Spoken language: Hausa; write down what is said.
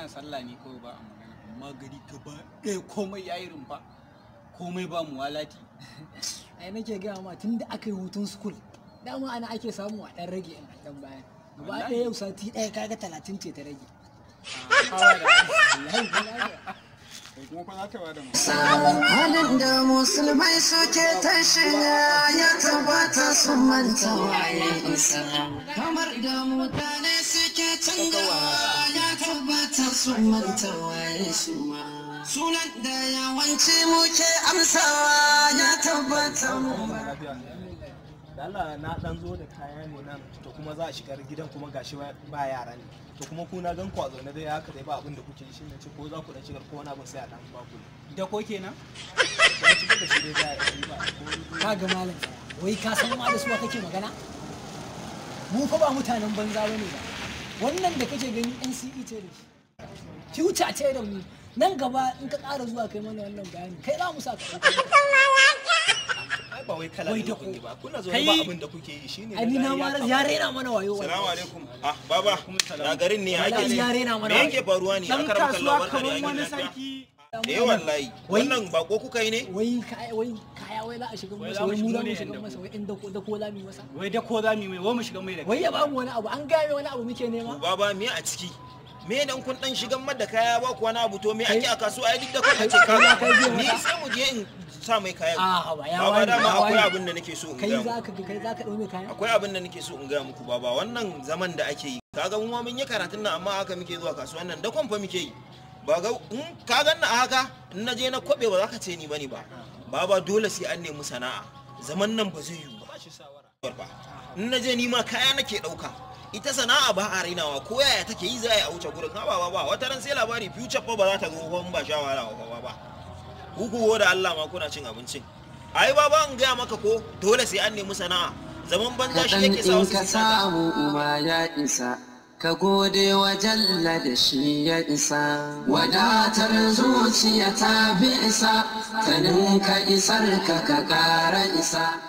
ana sallah ne kawai ba a magana, amma gari gaba ɗaya komai yayi rumfa, komai ba mu walati. Ai nake gaya ma tun da aka yi hutun school dama ana ake samu a ɗan rage in ɗan bayan. Gaba ɗaya yau sati ɗaya kaga 30 ce ta rage. Halin da musulmai suke tashiya ya tabbata sun manta waye isa. Kamar da mutane suke canjawa ya tabbata sun manta waye suma. Sunan da yawanci muke amsawa ya tabbata mu. Allah na dan zo da kaya ne nan to kuma za a shigar gidan kuma gashi ba yara ne to kuma ku na gan ku a zaune dai haka dai ba abin da kuke shi ne ce ko za ku dan shigar ko wani abin sai a dan ba ku Da ko kenan? dan shigar da shi dai za a yi ba Ka ga malam wai ka san ma da su kake magana? Mu fa ba mutanen banza bane ba. Wannan da kake gani NCE ce da shi. Future ce da mu. Nan gaba in ka ƙara zuwa kai mana wannan bayani kai za mu sa ka ba wai kala Wai da da kuke ku. ba kuna zo ba abin da kuke yi shine Ai ni na ma ya rena mana wayo wallahi. Assalamu alaikum. Ah baba, ya garin ne ake Wallahi ya ne. rena mana Me yake faruwa ne? Dan Aka raba kasuwa kallon barka da kaman wani ayyukan sarki. Eh wallahi. Wannan bako kuka yi ne? Wai kaya wai za a shiga masa wai mu za mu shiga masa wai in da ko za mu yi masa. Wai da ko za mu yi mai, wai mu shiga mai da. Wai ya ba mu wani abu an gaya mai wani abu muke nema. Baba me a ciki? Me dan kun dan shigan da kaya ba ku wani abu to me ake a kasuwa ai duk da kun ce kaga. Ni sai mu je in sa mai kaya. Ah ba ya Baba wani. dama akwai abin da nake so in Kai ga. za ka daume kaya. Akwai abin da nake so in ga muku baba wannan zaman da ake yi. Kaga mu ma mun yi karatun nan amma haka muke zuwa kasuwan nan da kon fa muke yi. Ba ga in ka ganna a haka in na je na kwabe ba za ka ce ni bane ba. Baba dole sai an nemi sana'a. Zaman nan ba zai yiwu ba. In na je ni ma kaya nake dauka. Ita sana'a ba a rainawa ko yaya take yi za a wuce gurin ha ba wata ran sai labari future fa ba za ta zo ba sha wahala ba ku da Allah ma kuna cin abincin ai baba in gaya maka ko dole sai an nemi sana'a zaman banza shi yake sa wasu ka samu ma ya isa ka gode wa jalla da shi ya isa wadatar zuciya ta bi isa ta ninka isar ka ƙara isa